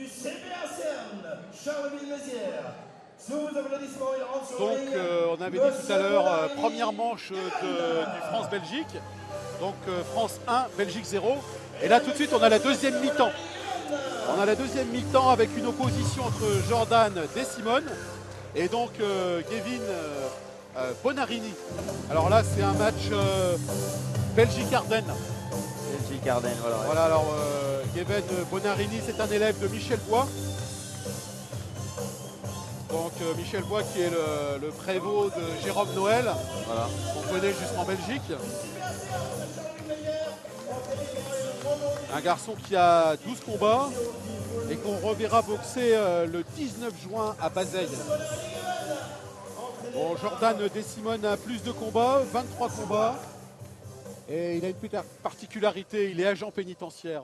du CBACN, Charleville-Mézières. Donc on avait dit tout à l'heure, première manche du France-Belgique. Donc France 1, Belgique 0. Et là tout de suite on a la deuxième mi-temps. On a la deuxième mi-temps avec une opposition entre Jordan Desimone et donc Kevin Bonarini. Alors là c'est un match Belgique-Ardennes. Belgique-Ardennes, voilà. Ouais. Voilà, alors Kevin Bonarini c'est un élève de Michel Bois. Donc Michel Bois qui est le prévôt de Jérôme Noël, voilà, qu'on connaît jusqu'en Belgique. Un garçon qui a 12 combats et qu'on reverra boxer le 19 juin à Bazeille. Bon, Jordan Desimone a plus de combats, 23 combats. Et il a une particularité, il est agent pénitentiaire.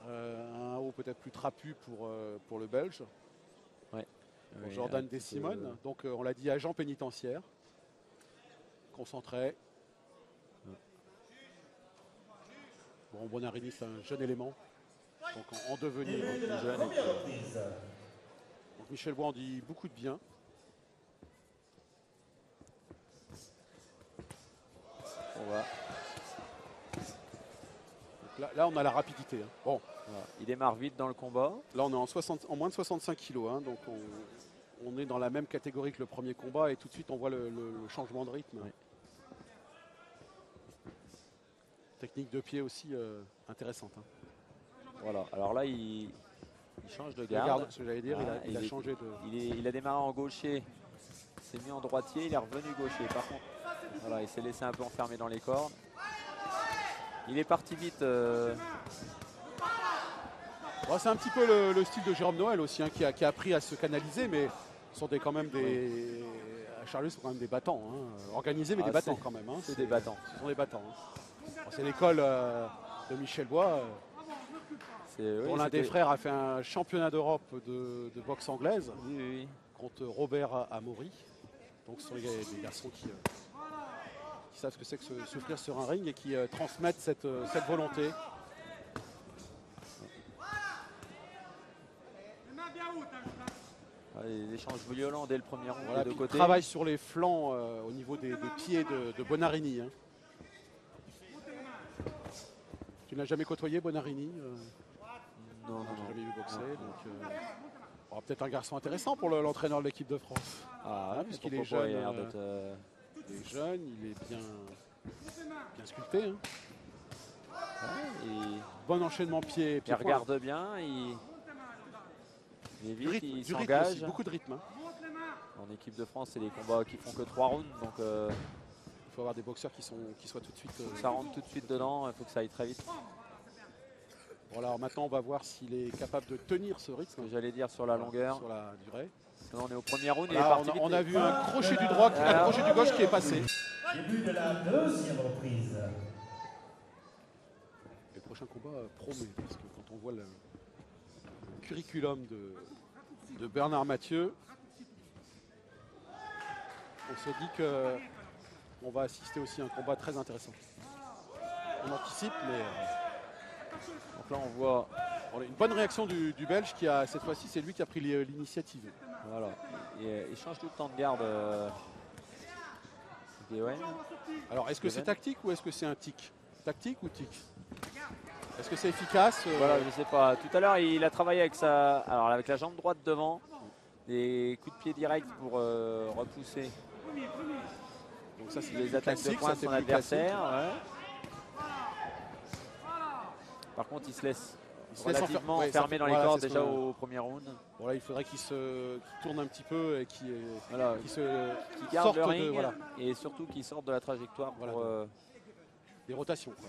Un haut peut-être plus trapu pour le Belge. Ouais. Pour Jordan Desimone, donc on l'a dit, agent pénitentiaire, concentré. Bon, Bonarini c'est un jeune élément, donc en devenir. Jeune. Donc Michel Bois en dit beaucoup de bien. Là on a la rapidité. Hein. Bon. Voilà. Il démarre vite dans le combat. Là on est en moins de 65 kilos, hein, donc on est dans la même catégorie que le premier combat et tout de suite on voit le changement de rythme. Oui. Technique de pied aussi intéressante. Hein. Voilà, alors là il change de garde. Ce que j'allais dire, il a changé de... Il a démarré en gaucher, s'est mis en droitier, il est revenu gaucher. Par contre, voilà, il s'est laissé un peu enfermer dans les cordes. Il est parti vite. Bon, c'est un petit peu le style de Jérôme Noël aussi, hein, qui a appris à se canaliser, mais ce sont quand même des... À Charleville, ce sont quand même des battants. Hein. Organisés, mais des battants quand même. Hein. C'est des battants. Ce sont des battants. Hein. Bon, c'est l'école de Michel Bois. Dont l'un des frères a fait un championnat d'Europe de boxe anglaise contre Robert Amaury. Donc ce sont des garçons qui savent ce que c'est que souffrir sur un ring et qui transmettent cette volonté. Les échanges violents dès le premier round, voilà, des deux côtés. Il travaille sur les flancs au niveau des pieds de Bonarini. Hein. Tu n'as jamais côtoyé Bonarini Non. Jamais vu boxer. Peut-être un garçon intéressant pour l'entraîneur de l'équipe de France. Ah, puisqu'il est jeune. Il est jeune, il est bien sculpté. Hein. Et bon enchaînement pied. Il regarde bien, il est vite, il s'engage. Beaucoup de rythme. Hein. En équipe de France, c'est des combats qui font que 3 rounds. Donc, il faut avoir des boxeurs qui soient tout de suite... ça rentre tout de suite dedans, il faut que ça aille très vite. Bon, alors maintenant, on va voir s'il est capable de tenir ce rythme. J'allais dire sur la longueur. Sur la durée. Là, on est au premier round. Voilà, on a vu un crochet du droit, un crochet du gauche qui est passé. Début de la deuxième reprise. Le prochain combat promet, parce que quand on voit le curriculum de Bernard Mathieu, on se dit qu'on va assister aussi à un combat très intéressant. On anticipe, mais... Donc là, on voit une bonne réaction du Belge qui a, cette fois-ci, c'est lui qui a pris l'initiative. Voilà. Il change tout le temps de garde. Alors, est-ce que c'est tactique ou est-ce que c'est un tic? Tactique ou tic? Est-ce que c'est efficace? Voilà, je sais pas. Tout à l'heure, il a travaillé avec avec la jambe droite devant, des coups de pied directs pour repousser. Donc ça, c'est les attaques de poing de son adversaire. Ouais. Par contre, il se laisse relativement enfermé dans les cordes déjà au premier round. Bon, là, il faudrait qu'il tourne un petit peu et qu'il garde le ring et surtout qu'il sorte de la trajectoire pour des rotations. Quoi.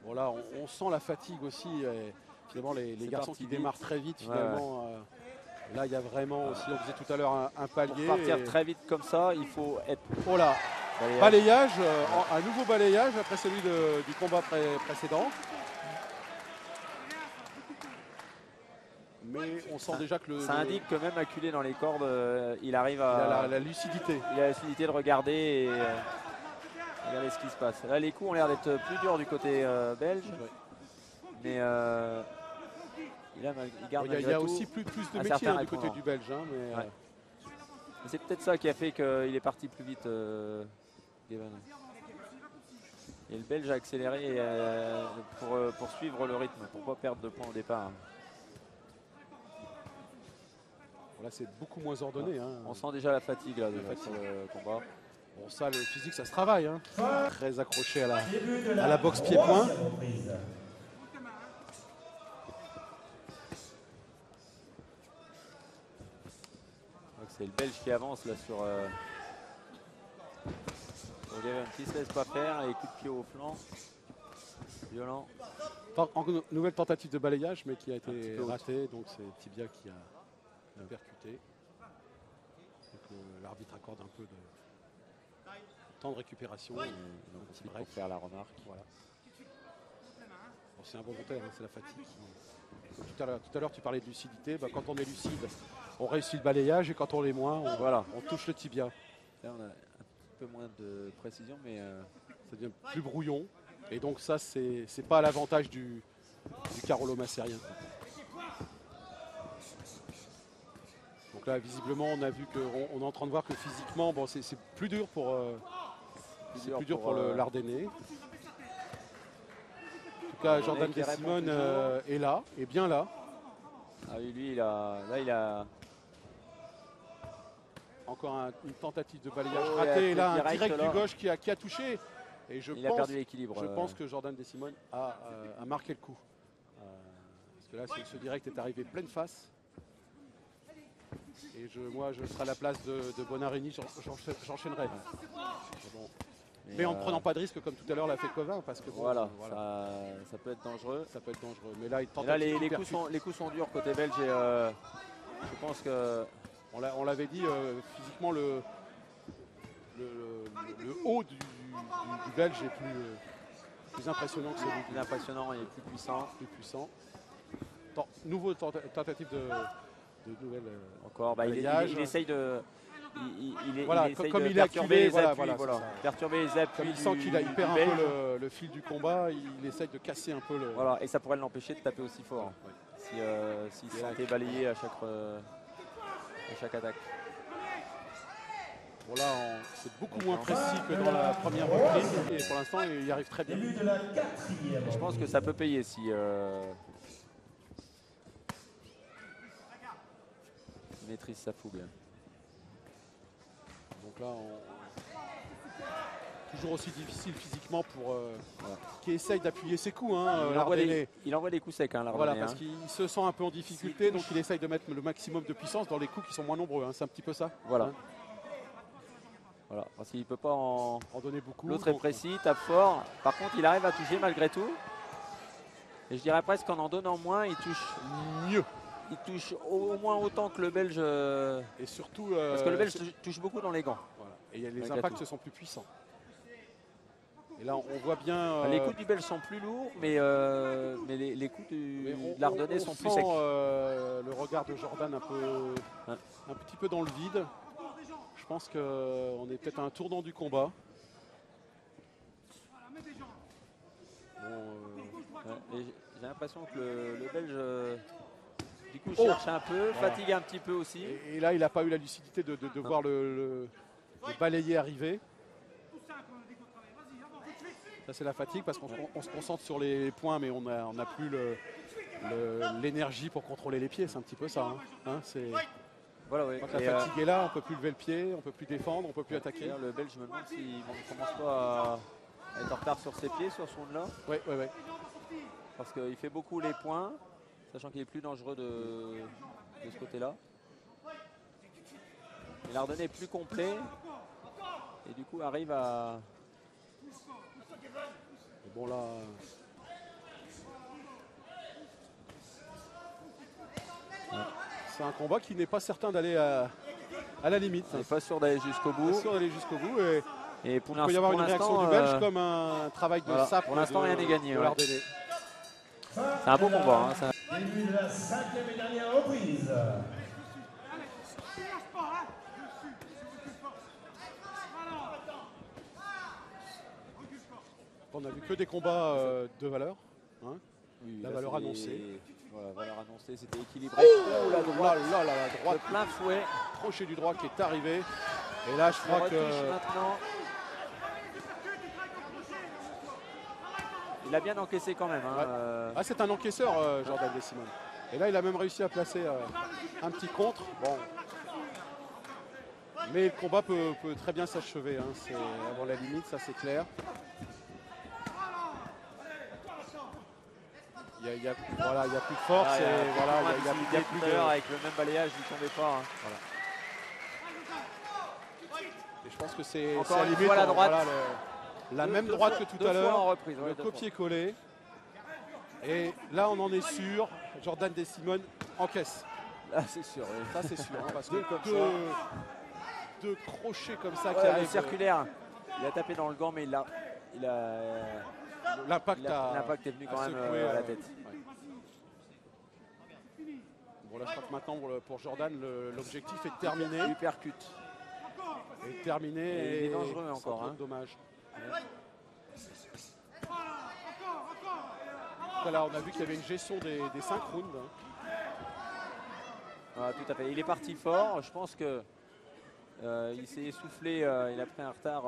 Bon, là, on sent la fatigue aussi. Et finalement, les garçons qui démarrent très vite, finalement. Là, il y a vraiment aussi, on disait tout à l'heure, un palier. Pour partir très vite comme ça, il faut être... Oh là, balayage, un nouveau balayage après celui du combat précédent. Mais on sent déjà que ça indique que même acculé dans les cordes, il arrive à... Il a la lucidité. Il a la lucidité de regarder et regarder ce qui se passe. Là, les coups ont l'air d'être plus durs du côté belge. Ouais. Mais il garde Il y a aussi plus de métier certain du côté répondant. du Belge. Hein, mais, Ouais. C'est peut-être ça qui a fait qu'il est parti plus vite, Gaven. Et le Belge a accéléré pour suivre le rythme, pour ne pas perdre de points au départ. là, c'est beaucoup moins ordonné. Hein. On sent déjà la fatigue là, sur le combat. Bon, ça, le physique, ça se travaille. Hein. Très accroché à Début de la boxe pied-point. troisième reprise. C'est le Belge qui avance là sur Gaven qui ne se laisse pas faire, et coups de pied au flanc. Violent. Nouvelle tentative de balayage, mais qui a petit été peu haute. ratée. Donc c'est Tibia qui a percuté. Donc l'arbitre accorde un peu de temps de récupération. Donc, Un petit pour break. faire la remarque. Voilà. Bon, c'est involontaire, hein, c'est la fatigue. Tout à l'heure, tu parlais de lucidité. Bah, quand on est lucide, on réussit le balayage, et quand on l'est moins, on touche le tibia. Là, on a un petit peu moins de précision, mais Ça devient plus brouillon. Et donc ça, c'est pas à l'avantage du carolo-massérien. Donc là, visiblement, on a vu qu'on est en train de voir que physiquement, bon, c'est plus dur pour, l'Ardennais. En tout cas, Jordan qui répond Desimone toujours. est là, est bien là. ah oui, lui, il a Encore une tentative de balayage Oh, ratée. il a Et là, fait un direct, direct là. du gauche qui a touché. Et il a perdu l'équilibre. je pense que Jordan Desimone a marqué le coup. Parce que là, ce direct est arrivé pleine face. Et moi, je serai à la place de Bonarini, j'enchaînerai. Bon. Mais en ne prenant pas de risque comme tout à l'heure l'a fait Covin, parce que bon, Voilà, ça peut être dangereux. ça peut être dangereux. Mais là, il tente. Et là, les coups sont durs côté belge, et je pense que On l'avait dit, physiquement, le haut du Belge est plus impressionnant que celui c'est plus impressionnant et plus puissant. plus puissant. Nouveau tentative de nouvelle. Encore, il essaye de. Voilà, essaye comme de il est perturber acculé, les voilà, appuis, c'est ça. perturber les appuis. Comme il sent qu'il perd un Belge. peu le fil du combat, il essaye de casser un peu le. Voilà, et ça pourrait l'empêcher de taper aussi fort. Ouais. S'il se sentait balayé à chaque attaque. Bon là, c'est beaucoup moins précis que dans la première reprise, et pour l'instant, il y arrive très bien. Début de la quatrième Je pense que reprise. ça peut payer si il maîtrise sa fougue. Donc là, toujours aussi difficile physiquement pour qui essaye d'appuyer ses coups. Hein, Il envoie des coups secs, hein, voilà, l'Ardennais, parce hein. qu'il se sent un peu en difficulté, donc il essaye de mettre le maximum de puissance dans les coups qui sont moins nombreux. Hein, c'est un petit peu ça. Voilà. Hein, Voilà, parce qu'il ne peut pas en. en donner beaucoup. L'autre est donc, précis, tape fort. Par contre, il arrive à toucher malgré tout. Et je dirais presque qu'en donnant moins, il touche mieux. Il touche au moins autant que le Belge. Et surtout. Parce que le Belge touche beaucoup dans les gants. Voilà. Et les Malgré impacts tout. sont plus puissants. Et là, on voit bien. Les coups du Belge sont plus lourds, mais les coups mais de l'Ardennais sont plus sent, secs. Le regard de Jordan un petit peu dans le vide. Je pense qu'on est peut-être à un tournant du combat. Bon, Ouais, et j'ai l'impression que le Belge, du coup, cherche un peu, fatigue un petit peu aussi. et là, il n'a pas eu la lucidité de voir le balayer arriver. Ça, c'est la fatigue, parce qu'on se concentre sur les points, mais on n'a plus l'énergie pour contrôler les pieds. C'est un petit peu ça. Hein, c'est... Voilà, ouais. Quand la fatigue est là, on ne peut plus lever le pied, on ne peut plus défendre, on ne peut plus attaquer. D'ailleurs, le Belge, je me demande s'il ne commence pas à être en retard sur ses pieds, sur ce round-là. Oui. Parce qu'il fait beaucoup les points, sachant qu'il est plus dangereux de ce côté-là. Et l'Ardennais est plus complet. Et du coup, arrive à... Et bon, là... C'est un combat qui n'est pas certain d'aller à la limite. On n'est pas sûr d'aller jusqu'au bout. Pas sûr d'aller jusqu'au bout. Et pour Il peut y avoir une réaction du Belge comme un travail de sape. Pour l'instant, rien n'est gagné. De Ouais. l'Ardennais. C'est un beau combat. Hein, Début de la cinquième et dernière reprise. On n'a vu que des combats de valeur. Hein. Oui, La là, valeur c'est annoncée. Voilà, va leur annoncer, c'était équilibré. Oh, la droite, la droite, de plein fouet. crochet du droit qui est arrivé. Et là, je crois que... Maintenant. Il a bien encaissé quand même. Hein, ouais. Ah, c'est un encaisseur, Jordan Desimone. Et là, il a même réussi à placer un petit contre. Bon. Mais le combat peut très bien s'achever. Hein. C'est avant la limite, ça c'est clair. Il y a plus de force. Ah, il y a plus de... avec le même balayage, il ne tombait pas. Hein. Voilà. Et je pense que c'est encore à une limite, fois la droite. Voilà, la même droite que tout à l'heure. Le copier-coller. Et là, on en est sûr. Jordan Desimone encaisse. Là, c'est sûr. Oui. Ça, c'est sûr. Hein, parce que deux crochets comme ça qui Ouais, arrivent. Circulaire. Il a tapé dans le gant, mais l'impact est venu quand même à la tête. Ouais. Bon, là, je crois que maintenant, pour Jordan, l'objectif est de terminer. Uppercut. Et terminé. Et il est dangereux encore. Hein. Dommage. Là, on a vu qu'il y avait une gestion des 5 rounds. Ah, tout à fait. Il est parti fort. Je pense que il s'est essoufflé. Il a pris un retard.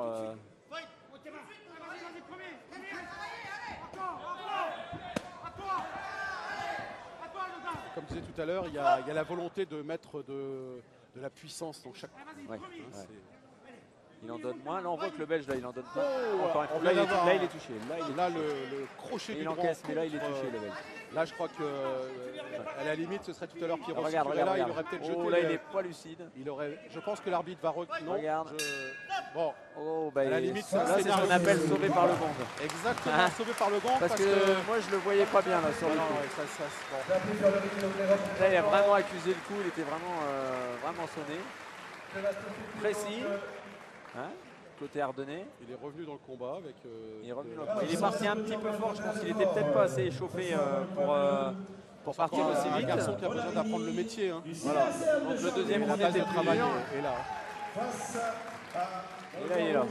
Comme je disais tout à l'heure, il y a la volonté de mettre de la puissance dans chaque. Ouais. Il en donne moins. Là, on voit que le Belge, là, il en donne pas. Encore une Là, fois, il est touché. Là, le crochet du il droit encaisse, mais là, il est touché, le Belge. Là, je crois que à la limite, ce serait tout à l'heure Pierrot. Regarde. Il aurait peut-être jeté. Là, il est pas lucide. Je pense que l'arbitre va non. Regarde. Bon. Oh, bah, à la limite, là, c'est ce qu'on appelle sauvé par le gong. Exactement, sauvé par le gong. Parce que moi, je le voyais pas bien là sur le coup. Là, il a vraiment accusé le coup. Il était vraiment sonné. Précis. Hein? Côté ardennais. Il est revenu dans le combat avec. Il est parti un petit peu fort. Je pense qu'il était peut-être pas assez échauffé pour partir aussi vite. Un garçon qui a besoin d'apprendre le métier. Hein. Voilà. Donc le deuxième round était plus dur. Et là. Et là, il est là.